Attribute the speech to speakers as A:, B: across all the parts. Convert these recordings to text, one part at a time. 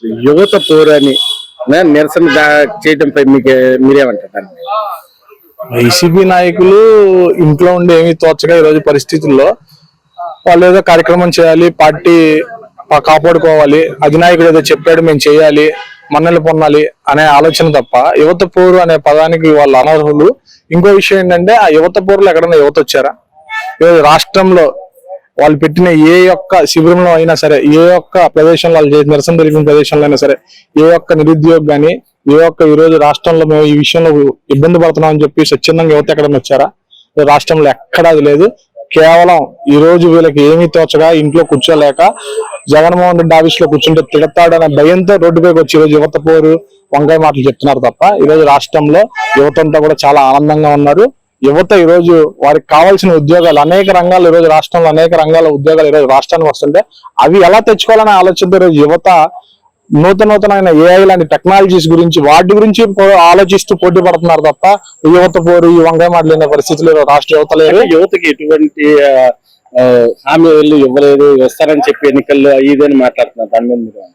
A: యువత పోరని నిరసన చేయడంపై మీరేమంటారు?
B: వైసీపీ నాయకులు ఇంట్లో ఉండి ఏమీ తోచగా ఈరోజు పరిస్థితుల్లో వాళ్ళు ఏదో కార్యక్రమం చేయాలి, పార్టీ కాపాడుకోవాలి, అధినాయకుడు ఏదో చెప్పాడు మేము చేయాలి, మన్నలు పొందాలి అనే ఆలోచన తప్ప యువత పోరు అనే పదానికి వాళ్ళు అనర్హులు. ఇంకో విషయం ఏంటంటే ఆ యువత పోరులు ఎక్కడన్నా యువత వచ్చారా? ఈరోజు రాష్ట్రంలో వాళ్ళు పెట్టిన ఏ ఒక్క శిబిరంలో అయినా సరే, ఏ ఒక్క ప్రదేశంలో వాళ్ళు చేసిన నిరసన జరిగిన ప్రదేశంలో అయినా సరే, ఏ ఒక్క నిరుద్యోగి కానీ ఏ ఒక్క ఈ రోజు రాష్ట్రంలో మేము ఈ విషయంలో ఇబ్బంది పడుతున్నాం అని చెప్పి స్వచ్ఛందంగా యువత ఎక్కడన్నా వచ్చారా? రాష్ట్రంలో ఎక్కడా అది లేదు. కేవలం ఈ రోజు వీళ్ళకి ఏమీ తోచగా ఇంట్లో కూర్చోలేక జగన్మోహన్ రెడ్డి ఆఫీస్ లో కూర్చుంటే తిడతాడనే భయంతో రోడ్డుపైకి వచ్చి ఈరోజు యువత పోరు వంకాయ మాటలు చెప్తున్నారు తప్ప ఈ రోజు రాష్ట్రంలో యువత అంతా కూడా చాలా ఆనందంగా ఉన్నారు. యువత ఈ రోజు వారికి కావాల్సిన ఉద్యోగాలు అనేక రంగాలు, ఈ రోజు రాష్ట్రంలో అనేక రంగాల ఉద్యోగాలు ఈ రోజు రాష్ట్రానికి వస్తుంటే అవి ఎలా తెచ్చుకోవాలనే ఆలోచనతో ఈరోజు యువత నూతనమైన ఏఐ లాంటి టెక్నాలజీస్ గురించి వాటి గురించి ఆలోచిస్తూ పోటీ పడుతున్నారు తప్ప యువత పోరు ఈ వంకాయ మాటలు లేని పరిస్థితులు రాష్ట్ర యువత లేదు.
A: యువతకి ఎటువంటి హామీలు ఇవ్వలేదు, వస్తారని చెప్పి ఎన్నికల్లో ఇదని మాట్లాడుతున్నారు. దాని మీద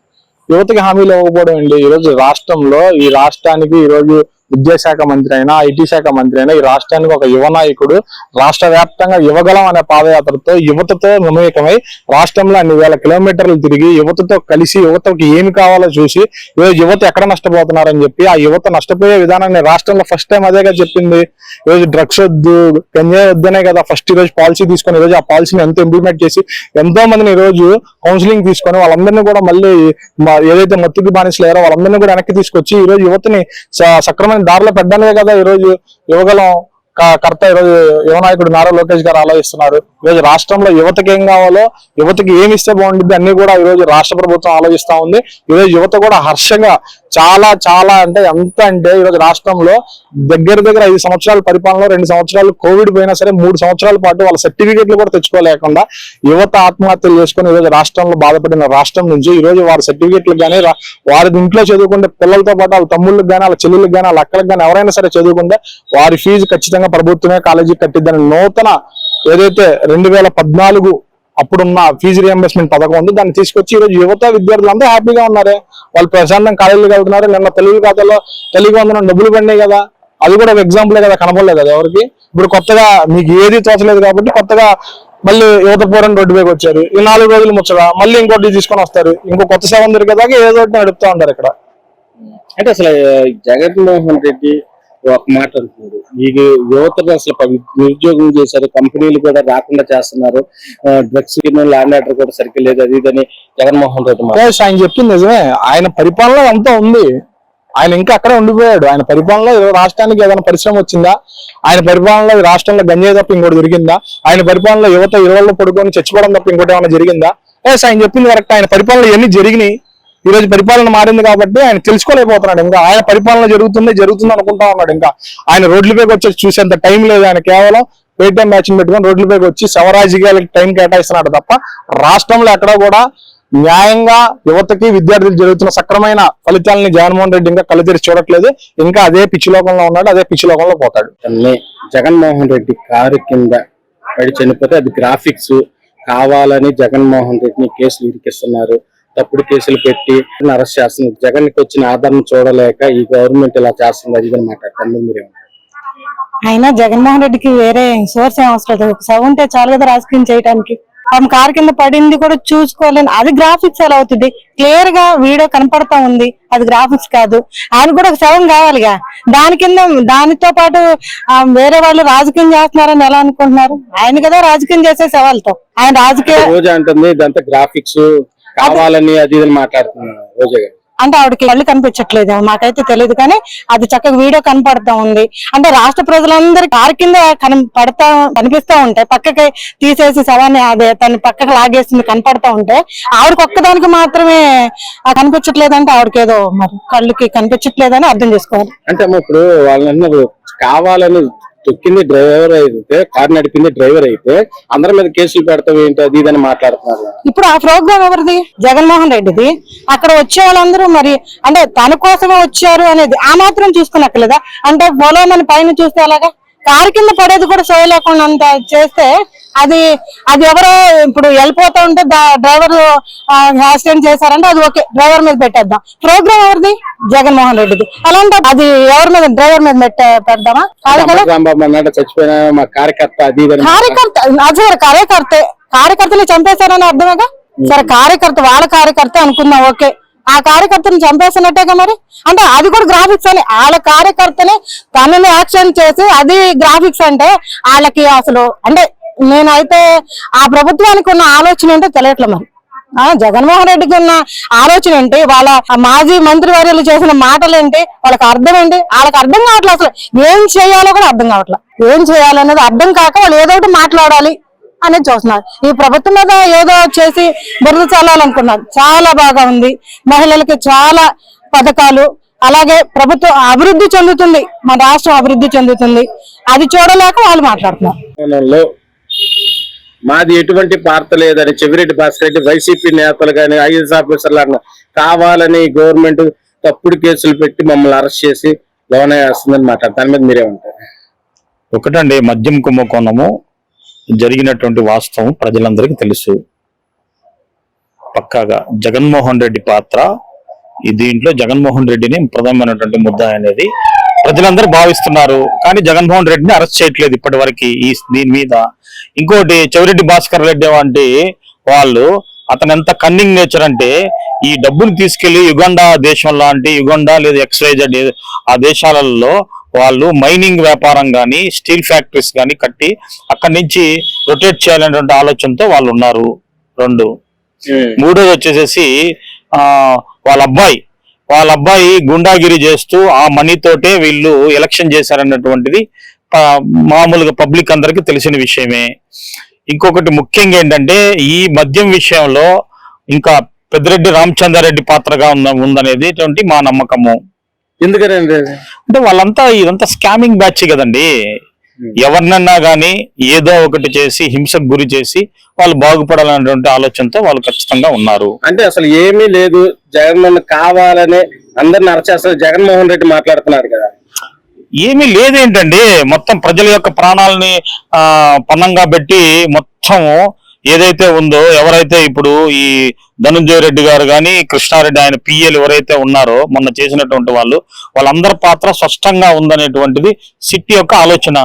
B: యువతకి హామీలు ఇవ్వకపోవడం అండి. ఈ రోజు రాష్ట్రంలో ఈ రాష్ట్రానికి ఈ రోజు విద్యాశాఖ మంత్రి అయినా, ఐటీ శాఖ మంత్రి అయినా, ఈ రాష్ట్రానికి ఒక యువ నాయకుడు రాష్ట్ర వ్యాప్తంగా యువగలం అనే పాదయాత్రతో యువతతో మమేకమై రాష్ట్రంలో అన్ని వేల కిలోమీటర్లు తిరిగి యువతతో కలిసి యువతకి ఏమి కావాలో చూసి ఈరోజు యువత ఎక్కడ నష్టపోతున్నారని చెప్పి ఆ యువత నష్టపోయే విధానాన్ని రాష్ట్రంలో ఫస్ట్ టైం అదేగా చెప్పింది. ఈరోజు డ్రగ్స్ వద్దు, గంజాయి వద్దనే కదా ఫస్ట్ ఈ రోజు పాలసీ తీసుకొని ఈ రోజు ఆ పాలసీని ఎంతో ఇంప్లిమెంట్ చేసి ఎంతో మందిని ఈ రోజు కౌన్సిలింగ్ తీసుకొని వాళ్ళందరినీ కూడా మళ్ళీ ఏదైతే మత్తుకి బానిసలు లేరో వాళ్ళందరినీ కూడా వెనక్కి తీసుకొచ్చి ఈ రోజు యువతని సక్రమైన దారిలో పెట్టడానికే కదా ఈ రోజు యువగలం కర్త ఈరోజు యువ నాయకుడు నారా లోకేష్ గారు ఆలోచిస్తున్నారు. ఈరోజు రాష్ట్రంలో యువతకి ఏం కావాలో, యువతకి ఏమి ఇస్తే బాగుంటుంది అన్ని కూడా ఈ రోజు రాష్ట్ర ప్రభుత్వం ఆలోచిస్తా ఉంది. ఈరోజు యువత కూడా హర్షంగా చాలా అంటే ఎంత అంటే ఈరోజు రాష్ట్రంలో దగ్గర 5 సంవత్సరాల పరిపాలనలో 2 సంవత్సరాలు కోవిడ్ పోయినా సరే 3 సంవత్సరాల పాటు వాళ్ళ సర్టిఫికేట్లు కూడా తెచ్చుకోలేకుండా యువత ఆత్మహత్యలు చేసుకుని ఈరోజు రాష్ట్రంలో బాధపడిన రాష్ట్రం నుంచి ఈ రోజు వారి సర్టిఫికేట్లు కానీ వారి ఇంట్లో చదువుకుంటే పిల్లలతో పాటు వాళ్ళ తమ్ముళ్ళకి కానీ వాళ్ళ చెల్లెళ్ళకి కానీ వాళ్ళ అక్కలకు కానీ ఎవరైనా సరే చదువుకుంటే వారి ఫీజు ఖచ్చితంగా ప్రభుత్వమే కాలేజీకి కట్టిద్దని నూతన ఏదైతే 2014 అప్పుడున్న ఫీజు రియంబర్స్మెంట్ పథకం ఉంది దాన్ని తీసుకొచ్చి ఈరోజు యువత విద్యార్థులు అంతా హ్యాపీగా ఉన్నారు. వాళ్ళు ప్రశాంతం కాలేజీకి వెళ్తున్నారు. నిన్న తెలుగు ఖాతాలో తెలుగు వందనం డబ్బులు పడినాయి కదా, అది కూడా ఒక ఎగ్జాంపులే కదా, కనపడలేదు కదా ఎవరికి. ఇప్పుడు కొత్తగా మీకు ఏది తోచలేదు కాబట్టి కొత్తగా మళ్ళీ యువత పోరని రోడ్డుపైకి వచ్చారు. ఈ 4 రోజులు ముచ్చగా మళ్ళీ ఇంకోటి తీసుకొని వస్తారు. ఇంకో కొత్త సేవ దొరికేదాకా ఏదో ఒకటి నడుపుతా ఉంటారు ఇక్కడ.
A: అంటే అసలు జగన్మోహన్ రెడ్డి ఒక మాట అంటున్నారు, ఈ యువతను అసలు నిరుద్యోగం చేశారు, కంపెనీలు కూడా రాకుండా చేస్తున్నారు, డ్రగ్స్ ల్యాండ్ ఆర్డర్ కూడా సరిగ్గా లేదు, అది ఇదని జగన్మోహన్ రెడ్డి
B: ఆయన చెప్పింది నిజమే. ఆయన పరిపాలన అంతా ఉంది, ఆయన ఇంకా అక్కడే ఉండిపోయాడు. ఆయన పరిపాలనలో రాష్ట్రానికి ఏదైనా పరిశ్రమ వచ్చిందా? ఆయన పరిపాలనలో రాష్ట్రంలో గంజాయి తప్ప ఇంకోటి దొరికిందా? ఆయన పరిపాలనలో యువత ఇళ్లలో పడుకొని చచ్చిపోవడం తప్ప ఇంకోటి ఏమైనా జరిగిందా? ఆయన చెప్పింది కరెక్ట్. ఆయన పరిపాలనలో ఎన్ని జరిగినాయి. ఈ రోజు పరిపాలన మారింది కాబట్టి ఆయన తెలుసుకోలేకపోతున్నాడు. ఇంకా ఆయన పరిపాలన జరుగుతుంది అనుకుంటా ఉన్నాడు. ఇంకా ఆయన రోడ్లపైకి వచ్చి చూసేంత టైం లేదు. ఆయన కేవలం పేటీఎం మ్యాచింగ్ పెట్టుకొని రోడ్లపైకి వచ్చి శవరాజకీయాలకి టైం కేటాయిస్తున్నాడు తప్ప రాష్ట్రంలో ఎక్కడ కూడా న్యాయంగా యువతకి విద్యార్థులు జరుగుతున్న సక్రమైన ఫలితాలని జగన్మోహన్ రెడ్డి ఇంకా కళ్ళు తెరిచి చూడట్లేదు. ఇంకా అదే పిచ్చిలోకంలో ఉన్నాడు, అదే పిచ్చిలోకంలో పోతాడు.
A: జగన్మోహన్ రెడ్డి కారు కింద పడి చనిపోతే అది గ్రాఫిక్స్ కావాలని జగన్మోహన్ రెడ్డిని కేసులు ఇరికిస్తున్నారు, తప్పుడు కేసులు పెట్టి అరెస్ట్ చేస్తున్నారు. జగన్ కి వచ్చిన ఆదరణ చూడలేక ఈ గవర్నమెంట్ ఇలా చేస్తుంది, అది అని మాట్లాడుతున్నారు. మీరేమంటారు?
C: అయినా జగన్మోహన్ రెడ్డికి వేరే సోర్స్ ఏం అవసరం లేదు. సగం ఉంటే చాలు కదా రాజకీయం చేయడానికి. ఆమె కారు కింద పడింది కూడా చూసుకోలేను, అది గ్రాఫిక్స్ ఎలా అవుతుంది? క్లియర్ గా వీడియో కనపడతా ఉంది, అది గ్రాఫిక్స్ కాదు. ఆయన కూడా ఒక శవం కావాలిగా. దాని కింద దానితో పాటు వేరే వాళ్ళు రాజకీయం చేస్తున్నారని ఎలా అనుకుంటున్నారు? ఆయన కదా రాజకీయం చేసే శవాలతో ఆయన రాజకీయ
A: రోజా అంటుంది ఇదంతా గ్రాఫిక్స్ కావాలని అది మాట్లాడుతున్నారు. రోజా గారు
C: అంటే ఆవిడకి కళ్ళు కనిపించట్లేదు, మాకైతే తెలియదు, కానీ అది చక్కగా వీడియో కనపడతా ఉంది. అంటే రాష్ట్ర ప్రజలందరికీ కారు కింద కనిపిస్తా ఉంటే పక్కకి తీసేసి శవాన్ని అదే తన పక్కకి లాగేసింది కనపడతా ఉంటే ఆవిడకి ఒక్కదానికి మాత్రమే కనిపించట్లేదంటే ఆవిడకి ఏదో మరి కళ్ళుకి కనిపించట్లేదని అర్థం చేసుకోవాలి.
A: అంటే ఇప్పుడు వాళ్ళని కావాలని తొక్కింది డ్రైవర్ అయితే, కారు నడిపింది డ్రైవర్ అయితే అందరి మీద కేసులు పెడతాం ఏంటి అది ఇదని మాట్లాడుతున్నారు.
C: ఇప్పుడు ఆ ప్రోగ్రామ్ ఎవరిది? జగన్మోహన్ రెడ్డిది. అక్కడ వచ్చే వాళ్ళందరూ మరి అంటే తన కోసమే వచ్చారు అనేది ఆ మాత్రం చూసుకున్నట్లేదా? అంటే పొలం పైన చూస్తే అలాగా కారు కింద పడేది కూడా సోయ లేకుండా అంత చేస్తే అది అది ఎవరో ఇప్పుడు వెళ్ళిపోతా ఉంటే డ్రైవర్ యాక్సిడెంట్ చేశారంటే అది ఓకే, డ్రైవర్ మీద పెట్టేద్దాం. ప్రోగ్రామ్ ఎవరిది? జగన్మోహన్ రెడ్డిది. అలాంటి అది ఎవరి మీద? డ్రైవర్ మీద పెడదామా? కాదు కదా.
A: రాంబాబు అన్నాడు చచ్చిపోయిన మా కార్యకర్త అది ఇది అని.
C: కార్యకర్త అది కార్యకర్తని చంపేశారని అర్థమేగా. సరే కార్యకర్త వాళ్ళ కార్యకర్త అనుకుందాం, ఓకే. ఆ కార్యకర్తను చంపేసినట్టేగా మరి. అంటే అది కూడా గ్రాఫిక్స్ అని, వాళ్ళ కార్యకర్తని తనని యాక్షన్ చేసి అది గ్రాఫిక్స్ అంటే వాళ్ళకి అసలు అంటే నేనైతే ఆ ప్రభుత్వానికి ఉన్న ఆలోచన ఏంటో తెలియట్లేదు మరి. జగన్మోహన్ రెడ్డికి ఉన్న ఆలోచన ఏంటి, వాళ్ళ మాజీ మంత్రి వర్యులు చేసిన మాటలు ఏంటి, వాళ్ళకి అర్థం ఏంటి? వాళ్ళకి అర్థం కావట్లేదు. అసలు ఏం చేయాలో కూడా అర్థం కావట్లేదు. ఏం చేయాలనేది అర్థం కాక వాళ్ళు ఏదో ఒకటి మాట్లాడాలి అనేది చూస్తున్నారు. ఈ ప్రభుత్వం మీద ఏదో చేసి బురద చల్లాలనుకున్నారు. చాలా బాగా ఉంది, మహిళలకి చాలా పథకాలు, అలాగే ప్రభుత్వం అభివృద్ధి చెందుతుంది, మన రాష్ట్రం అభివృద్ధి చెందుతుంది. అది చూడలేక వాళ్ళు మాట్లాడుతున్నారు.
A: మాది ఎటువంటి పార్త లేదని చెవిరెడ్డి భాస్కర్ రెడ్డి వైసీపీ నేతలు కానీ ఐఏఎస్ ఆఫీసర్లు కావాలని గవర్నమెంట్ తప్పుడు కేసులు పెట్టి మమ్మల్ని అరెస్ట్ చేసి లోన వేస్తుందని మాట్లాడతారు. దాని మీద మీరేమంటారు?
D: ఒకటండి, మద్యం కుంభకోణము జరిగినటువంటి వాస్తవం ప్రజలందరికీ తెలుసు. పక్కాగా జగన్మోహన్ రెడ్డి పాత్ర దీంట్లో జగన్మోహన్ రెడ్డిని ప్రధానమైనటువంటి ముద్ద అనేది ప్రజలందరూ భావిస్తున్నారు. కానీ జగన్మోహన్ రెడ్డిని అరెస్ట్ చేయట్లేదు ఇప్పటి వరకు దీని మీద. ఇంకోటి చెవిరెడ్డి భాస్కర్ రెడ్డి వంటి వాళ్ళు, అతను ఎంత కన్నింగ్ నేచర్ అంటే ఈ డబ్బులు తీసుకెళ్లి యుగండా దేశం లాంటి యుగండా లేదా XYZ ఆ దేశాలలో వాళ్ళు మైనింగ్ వ్యాపారం కానీ స్టీల్ ఫ్యాక్టరీస్ కానీ కట్టి అక్కడి నుంచి రొటేట్ చేయాలనేటువంటి ఆలోచనతో వాళ్ళు ఉన్నారు. రెండు. మూడోది వచ్చేసేసి వాళ్ళ అబ్బాయి గుండాగిరి చేస్తూ ఆ మనీతోటే వీళ్ళు ఎలక్షన్ చేశారన్నటువంటిది మామూలుగా పబ్లిక్ అందరికీ తెలిసిన విషయమే. ఇంకొకటి ముఖ్యంగా ఏంటంటే ఈ మద్యం విషయంలో ఇంకా పెద్దిరెడ్డి రామచంద్రారెడ్డి పాత్రగా ఉందనేది మా నమ్మకము.
A: ఎందుకని
D: అంటే వాళ్ళంతా ఇదంతా స్కామింగ్ బ్యాచ్ కదండి. ఎవరినన్నా గానీ ఏదో ఒకటి చేసి హింసకు గురి చేసి వాళ్ళు బాగుపడాలనేటువంటి ఆలోచనతో వాళ్ళు ఖచ్చితంగా ఉన్నారు.
A: అంటే అసలు ఏమీ లేదు, జగన్మోహన్ కావాలని అందరిని అరెస్ట్ జగన్మోహన్ రెడ్డి మాట్లాడుతున్నారు కదా.
D: ఏమీ లేదేంటండి, మొత్తం ప్రజల యొక్క ప్రాణాలని పన్నంగా పెట్టి మొత్తం ఏదైతే ఉందో, ఎవరైతే ఇప్పుడు ఈ ధనుంజయ రెడ్డి గారు కానీ కృష్ణారెడ్డి ఆయన పిఎల్ ఎవరైతే ఉన్నారో మొన్న చేసినటువంటి వాళ్ళందరి పాత్ర స్పష్టంగా ఉందనేటువంటిది సిట్టి యొక్క ఆలోచన.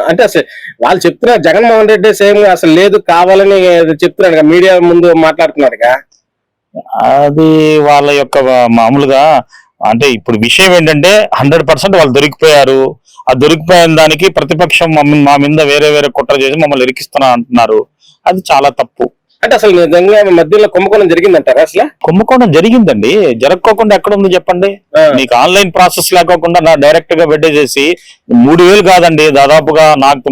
A: అంటే అసలు వాళ్ళు చెప్తున్నారు జగన్మోహన్ రెడ్డి సేమ్ అసలు లేదు కావాలని చెప్తున్నాడు, మీడియా ముందు మాట్లాడుతున్నారుగా.
D: అది వాళ్ళ యొక్క మామూలుగా అంటే ఇప్పుడు విషయం ఏంటంటే 100% వాళ్ళు దొరికిపోయారు. ఆ దొరికిపోయిన దానికి ప్రతిపక్షం మా మీద వేరే కుట్ర చేసి మమ్మల్ని ఇరికిస్తున్నా అంటున్నారు. అది చాలా తప్పు.
A: అంటే అసలు నిజంగా మధ్యలో కుంభకోణం జరిగిందంటారా? అసలు
D: కుంభకోణం జరిగిందండి, జరగకోకుండా ఎక్కడ ఉంది చెప్పండి. మీకు ఆన్లైన్ ప్రాసెస్ లేకోకుండా డైరెక్ట్ గా పెట్టేసేసి 3,000 కాదండి, దాదాపుగా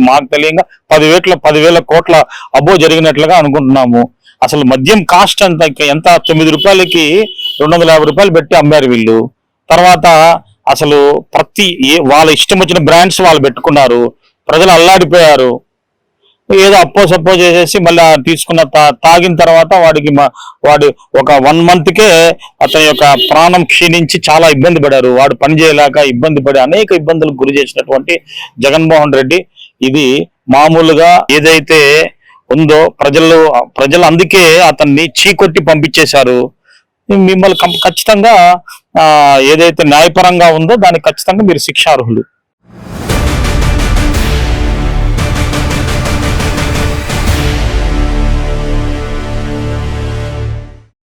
D: మాకు తెలియంగా 10,000 కోట్ల అబ్బో జరిగినట్లుగా అనుకుంటున్నాము. అసలు మద్యం కాస్ట్ ఎంత 9 రూపాయలకి 250 రూపాయలు పెట్టి అమ్మారు వీళ్ళు. తర్వాత అసలు వాళ్ళ ఇష్టం వచ్చిన బ్రాండ్స్ వాళ్ళు పెట్టుకున్నారు, ప్రజలు అల్లాడిపోయారు. ఏదో సపోజ్ చేసేసి మళ్ళీ తీసుకున్న తాగిన తర్వాత వాడు ఒక 1 monthకే అతని యొక్క ప్రాణం క్షీణించి చాలా ఇబ్బంది పడారు. వాడు పని చేయలేక ఇబ్బంది పడి అనేక ఇబ్బందులకు గురి చేసినటువంటి జగన్మోహన్ రెడ్డి ఇది మామూలుగా ఏదైతే ఉందో ప్రజలు అందుకే అతన్ని చీకొట్టి పంపించేశారు. మిమ్మల్ని ఖచ్చితంగా ఏదైతే న్యాయపరంగా ఉందో దానికి ఖచ్చితంగా మీరు శిక్షార్హులు.